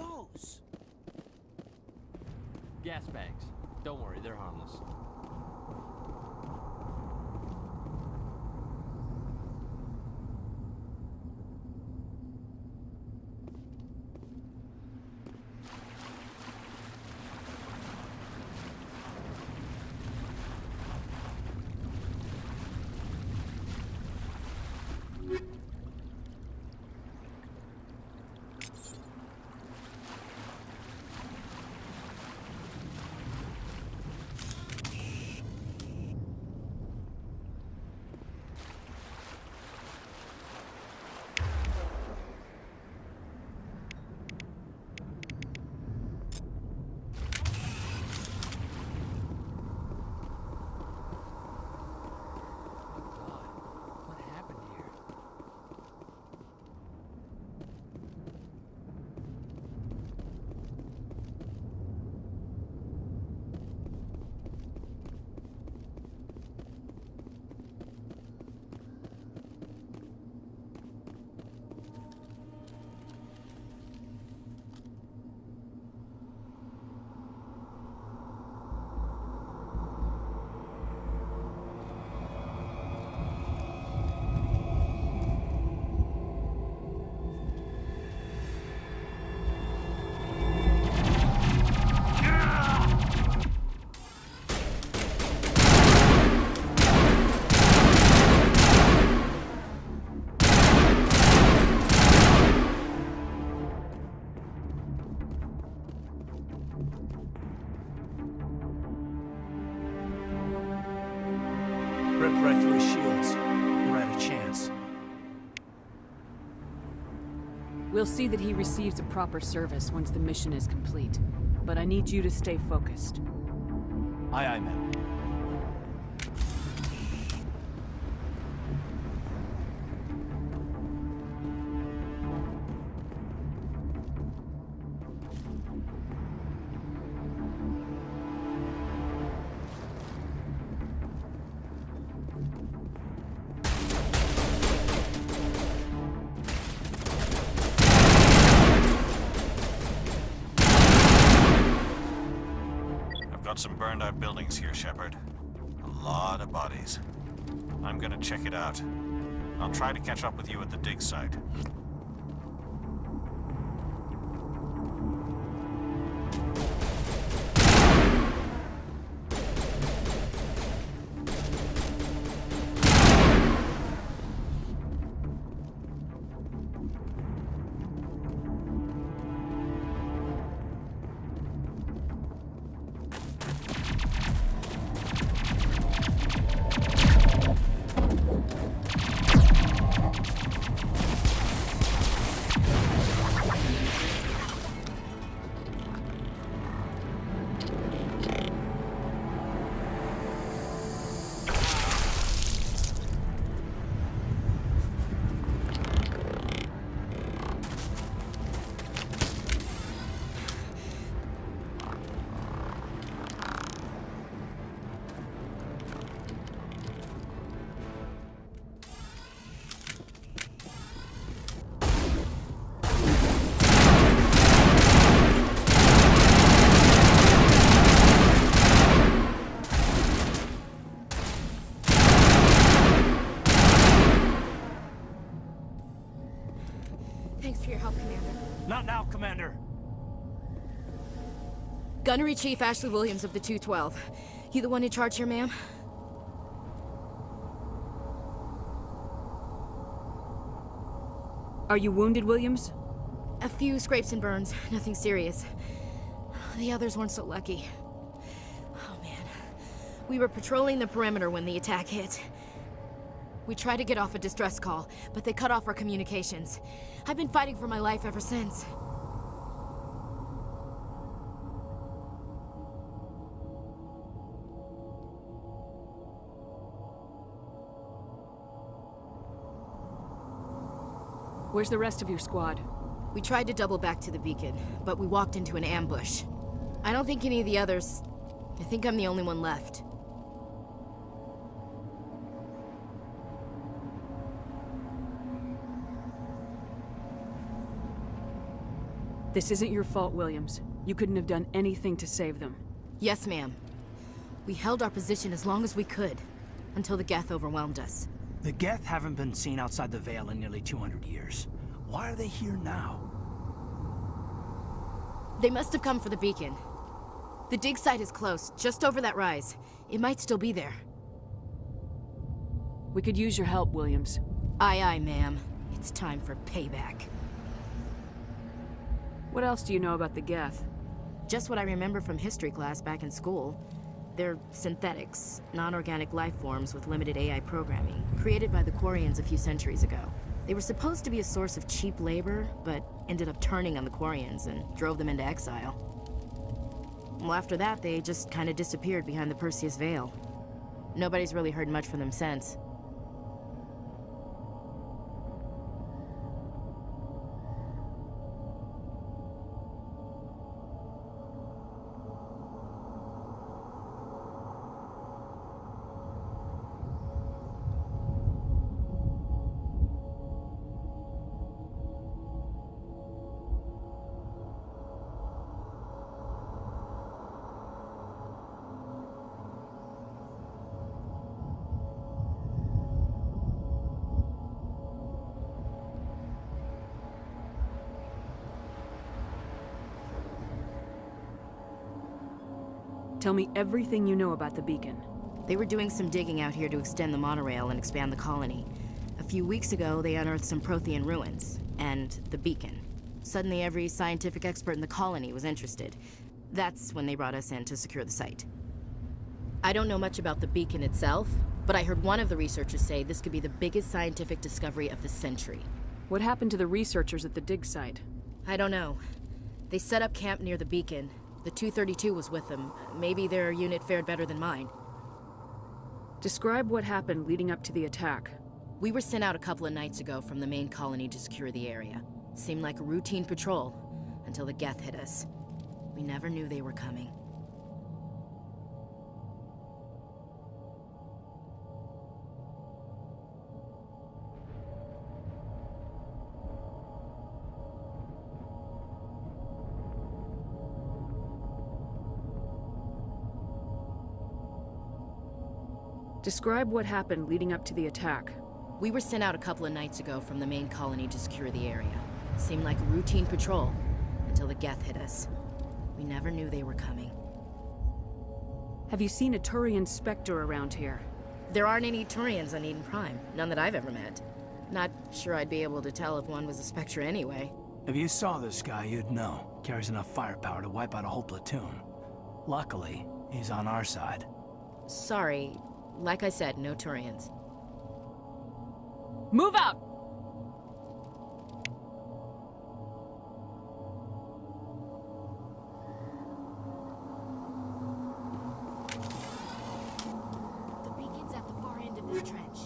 those? Gas bags. Don't worry, they're harmless. Rip right through his shields. We're out of chance. We'll see that he receives a proper service once the mission is complete. But I need you to stay focused. Aye, aye, ma'am. Got some burned out buildings here, Sheppard. A lot of bodies. I'm gonna check it out. I'll try to catch up with you at the dig site. Thanks for your help, Commander. Not now, Commander. Gunnery Chief Ashley Williams of the 212. You the one in charge here, ma'am? Are you wounded, Williams? A few scrapes and burns, nothing serious. The others weren't so lucky. Oh man. We were patrolling the perimeter when the attack hit. We tried to get off a distress call, but they cut off our communications. I've been fighting for my life ever since. Where's the rest of your squad? We tried to double back to the beacon, but we walked into an ambush. I don't think any of the others... I think I'm the only one left. This isn't your fault, Williams. You couldn't have done anything to save them. Yes, ma'am. We held our position as long as we could, until the Geth overwhelmed us. The Geth haven't been seen outside the Vale in nearly 200 years. Why are they here now? They must have come for the beacon. The dig site is close, just over that rise. It might still be there. We could use your help, Williams. Aye, aye, ma'am. It's time for payback. What else do you know about the Geth? Just what I remember from history class back in school. They're synthetics, non-organic life forms with limited AI programming, created by the Quarians a few centuries ago. They were supposed to be a source of cheap labor, but ended up turning on the Quarians and drove them into exile. Well, after that, they just kind of disappeared behind the Perseus Veil. Nobody's really heard much from them since. Tell me everything you know about the beacon. They were doing some digging out here to extend the monorail and expand the colony. A few weeks ago, they unearthed some Prothean ruins, and the beacon. Suddenly, every scientific expert in the colony was interested. That's when they brought us in to secure the site. I don't know much about the beacon itself, but I heard one of the researchers say this could be the biggest scientific discovery of the century. What happened to the researchers at the dig site? I don't know. They set up camp near the beacon. The 232 was with them. Maybe their unit fared better than mine. Describe what happened leading up to the attack. We were sent out a couple of nights ago from the main colony to secure the area. Seemed like a routine patrol, until the Geth hit us. We never knew they were coming. Describe what happened leading up to the attack. We were sent out a couple of nights ago from the main colony to secure the area. Seemed like a routine patrol, until the Geth hit us. We never knew they were coming. Have you seen a Turian Spectre around here? There aren't any Turians on Eden Prime. None that I've ever met. Not sure I'd be able to tell if one was a Spectre anyway. If you saw this guy, you'd know. Carries enough firepower to wipe out a whole platoon. Luckily, he's on our side. Sorry. Like I said, no Turians. Move out! The beacon's at the far end of this trench.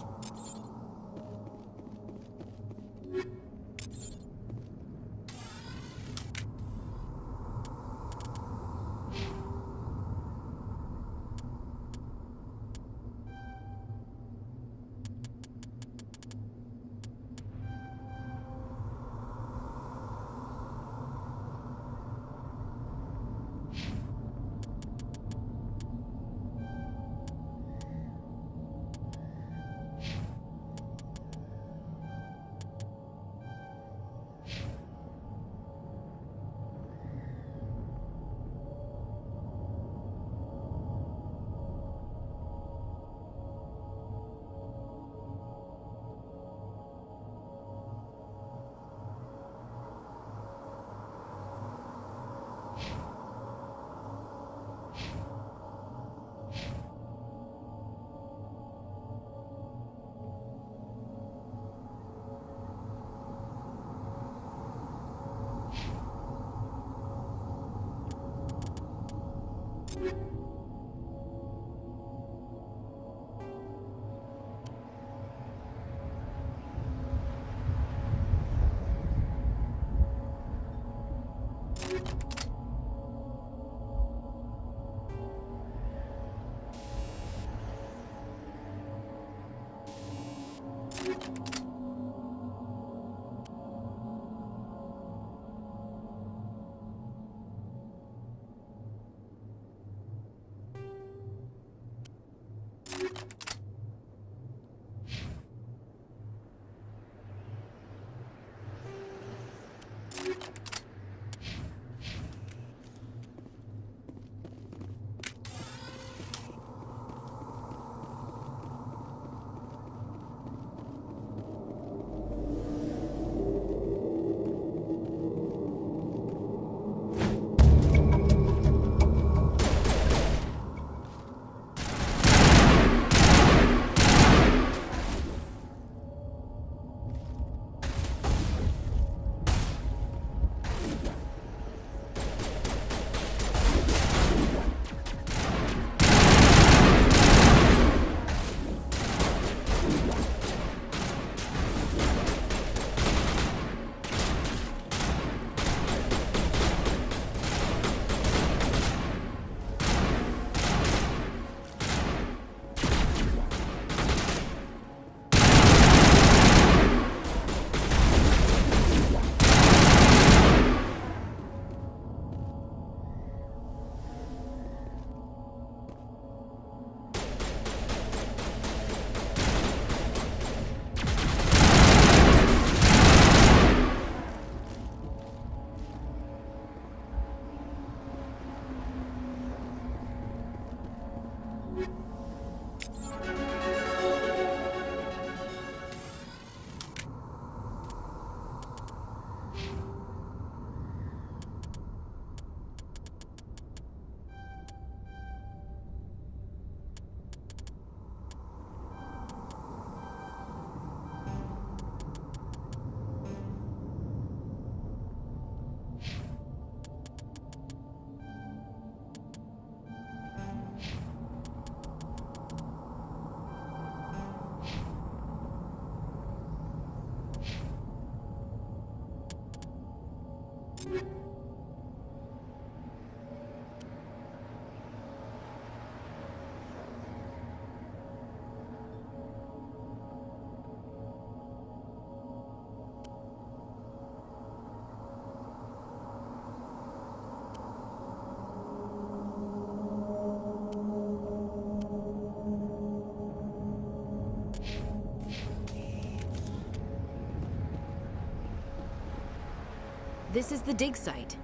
This is the dig site.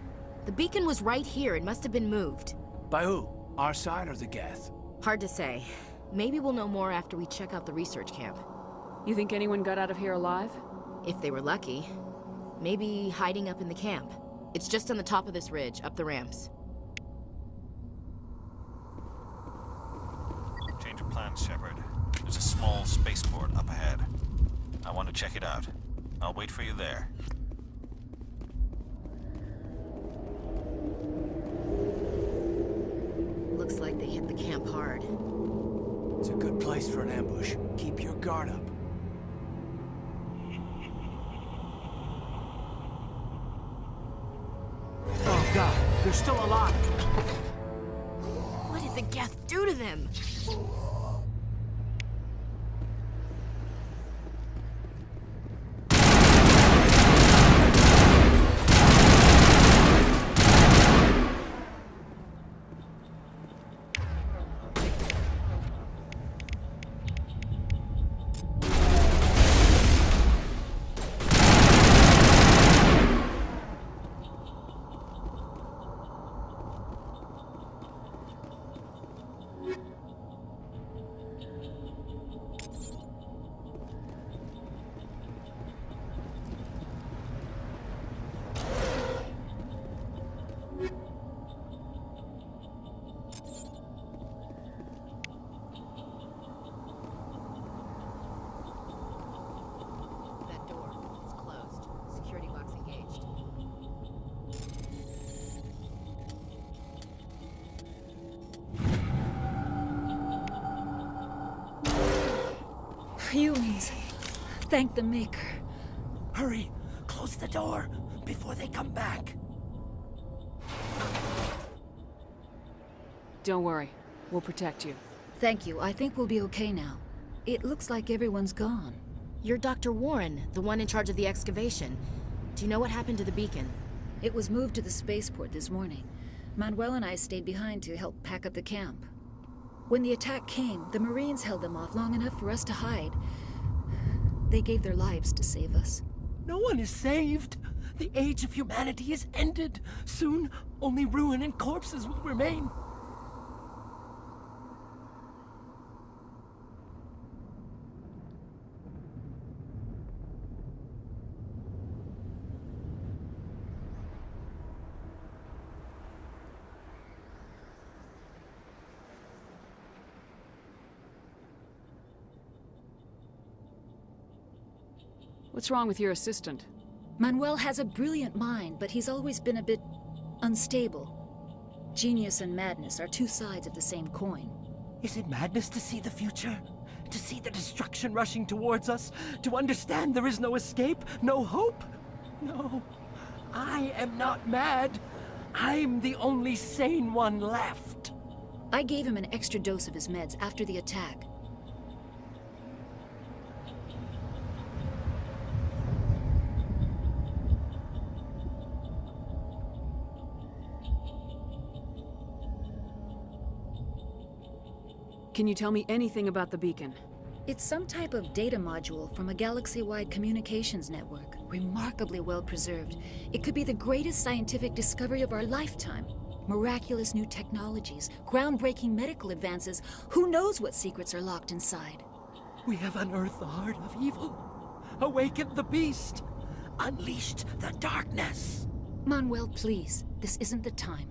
The beacon was right here. It must have been moved. By who? Our side or the Geth? Hard to say. Maybe we'll know more after we check out the research camp. You think anyone got out of here alive? If they were lucky. Maybe hiding up in the camp. It's just on the top of this ridge, up the ramps. Change of plans, Sheppard. There's a small spaceport up ahead. I want to check it out. I'll wait for you there. Looks like they hit the camp hard. It's a good place for an ambush. Keep your guard up. Oh god, they're still alive! What did the Geth do to them? Humans. Thank the Maker. Hurry! Close the door before they come back. Don't worry. We'll protect you. Thank you. I think we'll be okay now. It looks like everyone's gone. You're Dr. Warren, the one in charge of the excavation. Do you know what happened to the beacon? It was moved to the spaceport this morning. Manuel and I stayed behind to help pack up the camp. When the attack came, the Marines held them off long enough for us to hide. They gave their lives to save us. No one is saved. The age of humanity is ended. Soon, only ruin and corpses will remain. What's wrong with your assistant? Manuel has a brilliant mind, but he's always been a bit unstable. Genius and madness are two sides of the same coin. Is it madness to see the future? To see the destruction rushing towards us? To understand there is no escape? No hope? No. I am not mad. I'm the only sane one left. I gave him an extra dose of his meds after the attack. Can you tell me anything about the beacon? It's some type of data module from a galaxy-wide communications network. Remarkably well preserved. It could be the greatest scientific discovery of our lifetime. Miraculous new technologies, groundbreaking medical advances. Who knows what secrets are locked inside? We have unearthed the heart of evil, awakened the beast, unleashed the darkness. Manuel, please. This isn't the time.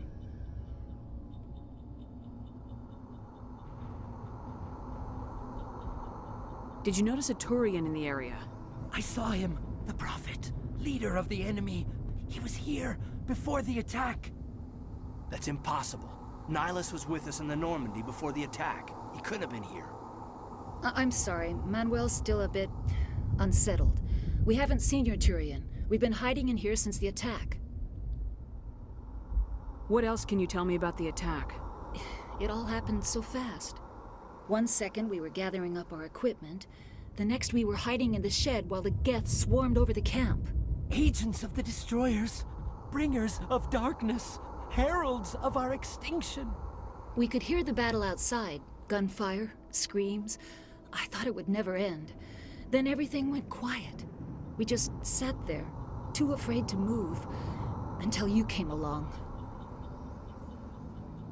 Did you notice a Turian in the area? I saw him, the Prophet, leader of the enemy. He was here before the attack. That's impossible. Nihilus was with us in the Normandy before the attack. He couldn't have been here. I'm sorry. Manuel's still a bit unsettled. We haven't seen your Turian. We've been hiding in here since the attack. What else can you tell me about the attack? It all happened so fast. One second we were gathering up our equipment. The next we were hiding in the shed while the Geth swarmed over the camp. Agents of the Destroyers, bringers of darkness, heralds of our extinction. We could hear the battle outside. Gunfire, screams. I thought it would never end. Then everything went quiet. We just sat there, too afraid to move. Until you came along.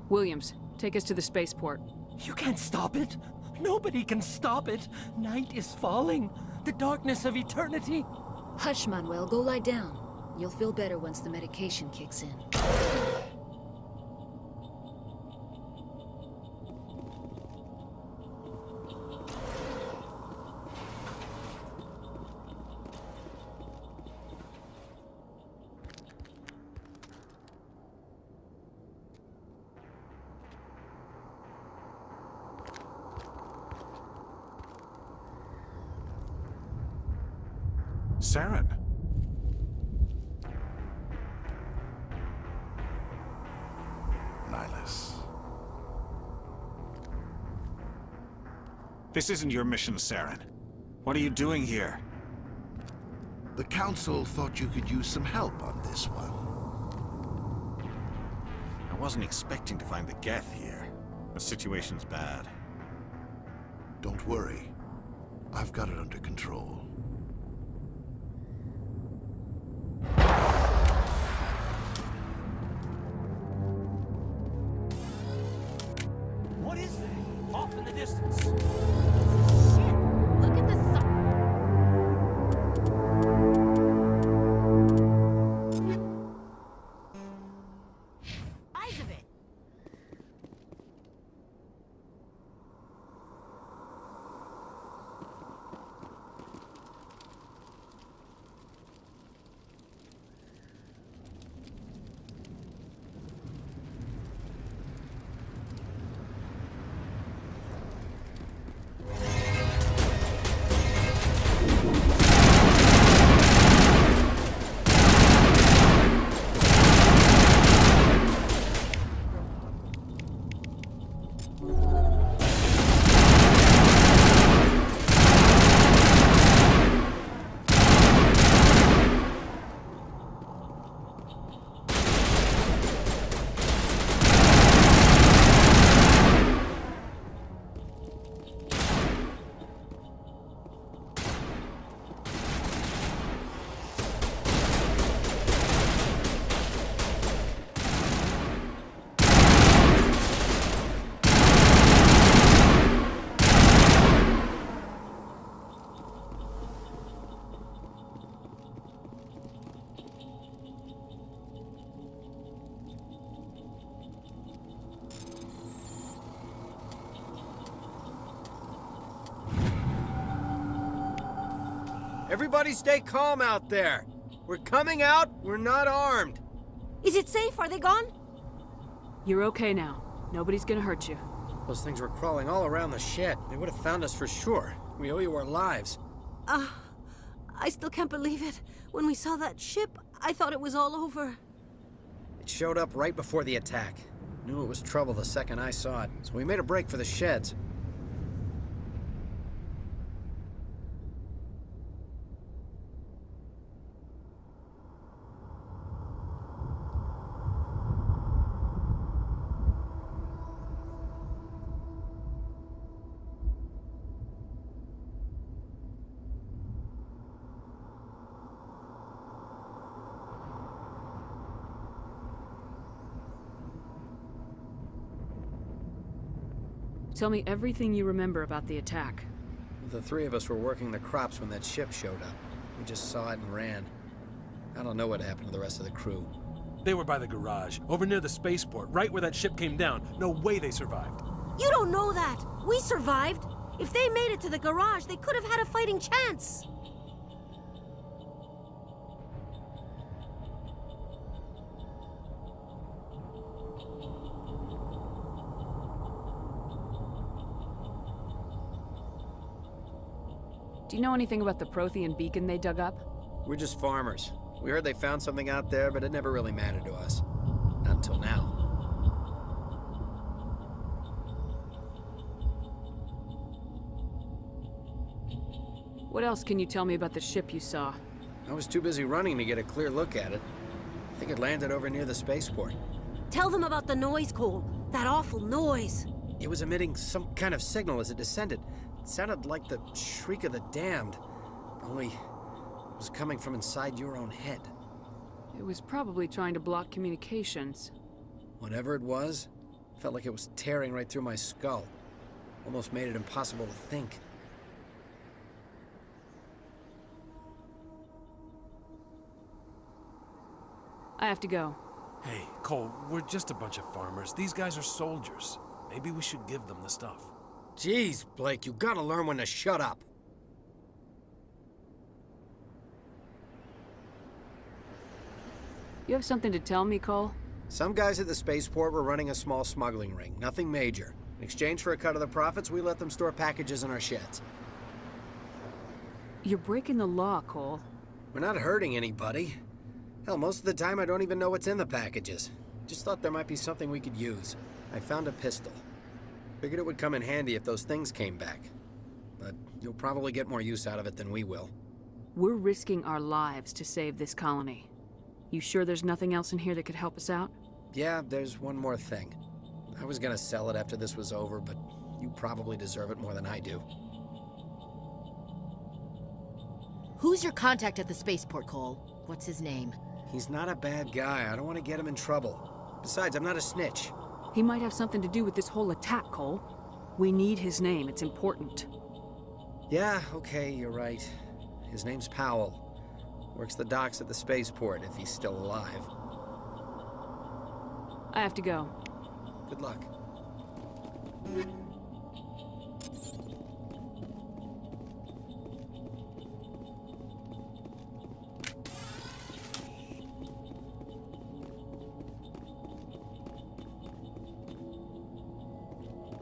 Williams, take us to the spaceport. You can't stop it. Nobody can stop it. Night is falling. The darkness of eternity. Hush, Manuel, go lie down. You'll feel better once the medication kicks in. Saren. Nihilus. This isn't your mission, Saren. What are you doing here? The Council thought you could use some help on this one. I wasn't expecting to find the Geth here. The situation's bad. Don't worry. I've got it under control. What is that? Off in the distance. Shit! Look at the sun. Eyes of it. Everybody stay calm out there. We're coming out, we're not armed. Is it safe? Are they gone? You're okay now. Nobody's gonna hurt you. Those things were crawling all around the shed. They would have found us for sure. We owe you our lives. I still can't believe it. When we saw that ship, I thought it was all over. It showed up right before the attack. Knew it was trouble the second I saw it, so we made a break for the sheds. Tell me everything you remember about the attack. The three of us were working the crops when that ship showed up. We just saw it and ran. I don't know what happened to the rest of the crew. They were by the garage, over near the spaceport, right where that ship came down. No way they survived. You don't know that. We survived. If they made it to the garage, they could have had a fighting chance. Do you know anything about the Prothean beacon they dug up? We're just farmers. We heard they found something out there, but it never really mattered to us. Not until now. What else can you tell me about the ship you saw? I was too busy running to get a clear look at it. I think it landed over near the spaceport. Tell them about the noise, Cole. That awful noise. It was emitting some kind of signal as it descended. It sounded like the shriek of the damned, only it was coming from inside your own head. It was probably trying to block communications. Whatever it was, felt like it was tearing right through my skull. Almost made it impossible to think. I have to go. Hey, Cole, we're just a bunch of farmers. These guys are soldiers. Maybe we should give them the stuff. Jeez, Blake, you gotta learn when to shut up. You have something to tell me, Cole? Some guys at the spaceport were running a small smuggling ring, nothing major. In exchange for a cut of the profits, we let them store packages in our sheds. You're breaking the law, Cole. We're not hurting anybody. Hell, most of the time I don't even know what's in the packages. Just thought there might be something we could use. I found a pistol. Figured it would come in handy if those things came back. But you'll probably get more use out of it than we will. We're risking our lives to save this colony. You sure there's nothing else in here that could help us out? Yeah, there's one more thing. I was gonna sell it after this was over, but you probably deserve it more than I do. Who's your contact at the spaceport, Cole? What's his name? He's not a bad guy. I don't want to get him in trouble. Besides, I'm not a snitch. He might have something to do with this whole attack, Cole. We need his name. It's important. Yeah, okay, you're right. His name's Powell. Works the docks at the spaceport, if he's still alive. I have to go. Good luck.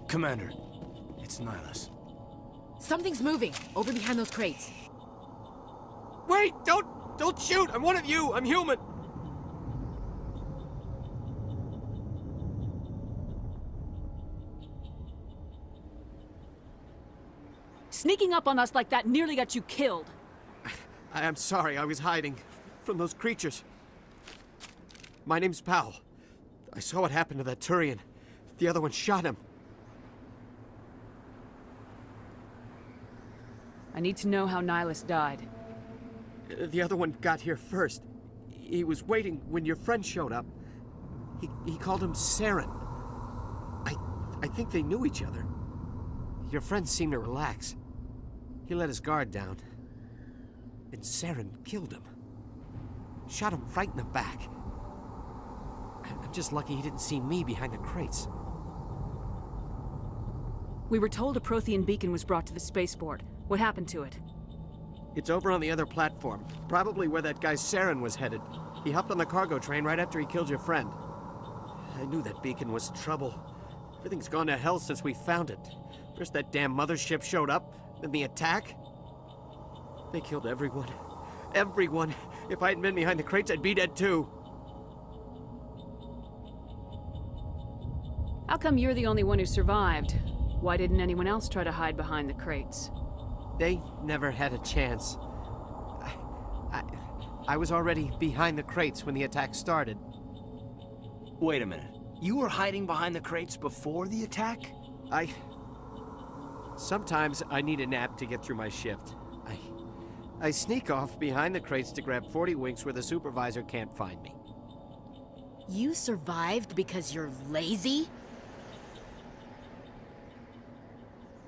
Commander, it's Nihilus. Something's moving, over behind those crates. Wait! Don't shoot! I'm one of you! I'm human! Sneaking up on us like that nearly got you killed. I am sorry, I was hiding from those creatures. My name's Powell. I saw what happened to that Turian. The other one shot him. I need to know how Nihilus died. The other one got here first. He was waiting when your friend showed up. He called him Saren. I think they knew each other. Your friend seemed to relax. He let his guard down. And Saren killed him. Shot him right in the back. I'm just lucky he didn't see me behind the crates. We were told a Prothean beacon was brought to the spaceport. What happened to it? It's over on the other platform. Probably where that guy Saren was headed. He hopped on the cargo train right after he killed your friend. I knew that beacon was trouble. Everything's gone to hell since we found it. First that damn mothership showed up, then the attack. They killed everyone. Everyone. If I hadn't been behind the crates, I'd be dead too. How come you're the only one who survived? Why didn't anyone else try to hide behind the crates? They never had a chance. I was already behind the crates when the attack started. Wait a minute. You were hiding behind the crates before the attack? Sometimes I need a nap to get through my shift. I sneak off behind the crates to grab 40 winks where the supervisor can't find me. You survived because you're lazy?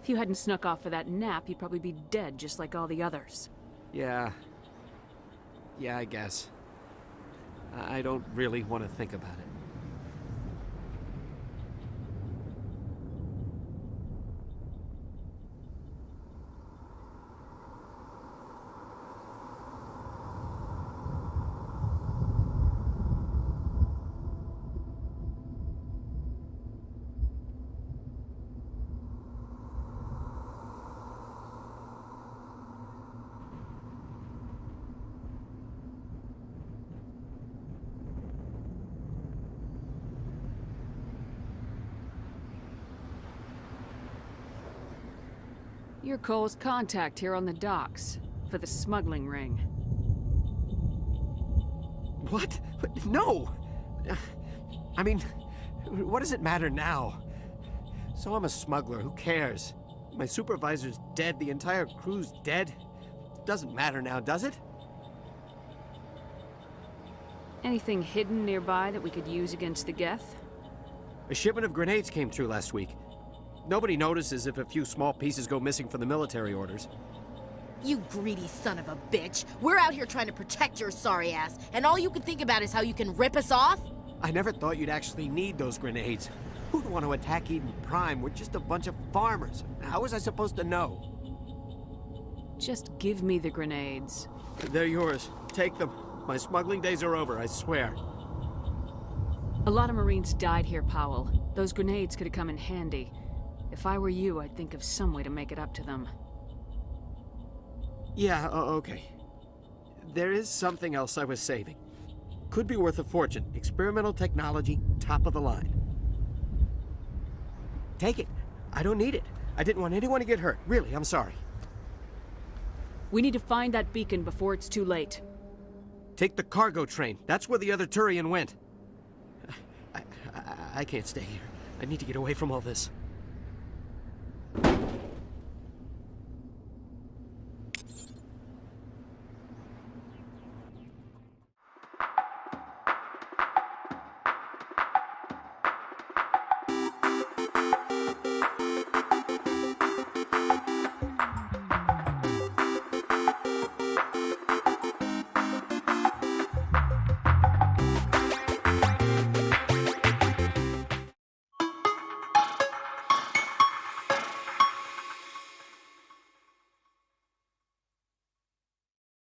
If you hadn't snuck off for that nap, you'd probably be dead just like all the others. Yeah, I guess. I don't really want to think about it. You're Cole's contact here on the docks, for the smuggling ring. What? No! I mean, what does it matter now? So I'm a smuggler, who cares? My supervisor's dead, the entire crew's dead. Doesn't matter now, does it? Anything hidden nearby that we could use against the Geth? A shipment of grenades came through last week. Nobody notices if a few small pieces go missing from the military orders. You greedy son of a bitch. We're out here trying to protect your sorry ass, and all you can think about is how you can rip us off? I never thought you'd actually need those grenades. Who'd want to attack Eden Prime? We're just a bunch of farmers. How was I supposed to know? Just give me the grenades. They're yours. Take them. My smuggling days are over, I swear. A lot of Marines died here, Powell. Those grenades could have come in handy. If I were you, I'd think of some way to make it up to them. Yeah, okay. There is something else I was saving. Could be worth a fortune. Experimental technology, top of the line. Take it. I don't need it. I didn't want anyone to get hurt. Really, I'm sorry. We need to find that beacon before it's too late. Take the cargo train. That's where the other Turian went. I can't stay here. I need to get away from all this.